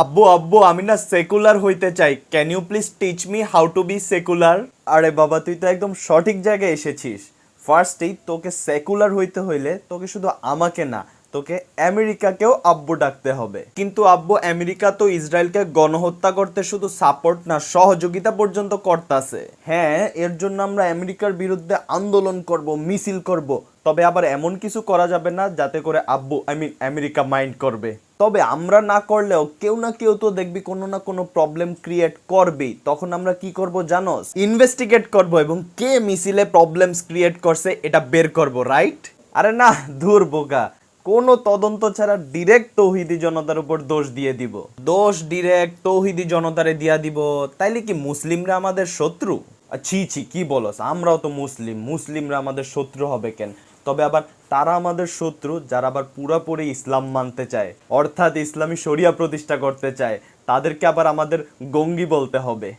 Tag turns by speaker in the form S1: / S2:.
S1: আব্বু আব্বু আমি না সেকুলার হইতে চাই, can you please teach me how to be secular. আরে বাবা, তুই তো একদম সঠিক জায়গায় এসেছিস। ফার্স্টেই তোকে সেকুলার হইতে হইলে তোকে শুধু আমাকে না, তোকে আমেরিকাকেও আব্বু ডাকতে হবে। কিন্তু আব্বু, আমেরিকা তো ইসরায়েলকে গণহত্যা করতে শুধু সাপোর্ট না, সহযোগিতা পর্যন্ত করতেছে। হ্যাঁ, এর জন্য আমরা আমেরিকার বিরুদ্ধে আন্দোলন করব, মিছিল করব, তবে আবার এমন কিছু করা যাবে না যাতে করে আব্বু আমেরিকা মাইন্ড করবে। তবে আমরা না করলেও কেউ না কেউ তো দেখবি কোনো না কোনো প্রবলেম ক্রিয়েট করবেই। তখন আমরা কি করব জানোস? ইনভেস্টিগেট করব এবং কে মিছিলে প্রবলেমস ক্রিয়েট করছে এটা বের করব, রাইট? আরে না, ধুর বোকা, কোনো তদন্ত ছাড়া ডিরেক্ট তৌহিদি জনতার উপর দোষ দিয়ে দিব। দোষ ডিরেক্ট তৌহিদি জনতারে দিয়া দিব, তাইলে কি মুসলিমরা আমাদের শত্রু? ছি ছি, কি বলস, আমরাও তো মুসলিম, মুসলিমরা আমাদের শত্রু হবে কেন? তবে আবার তারা আমাদের শত্রু যারা আবার পুরাপুরি ইসলাম মানতে চায়, অর্থাৎ ইসলামী শরিয়া প্রতিষ্ঠা করতে চায়, তাদেরকে আবার আমাদের গঙ্গি বলতে হবে।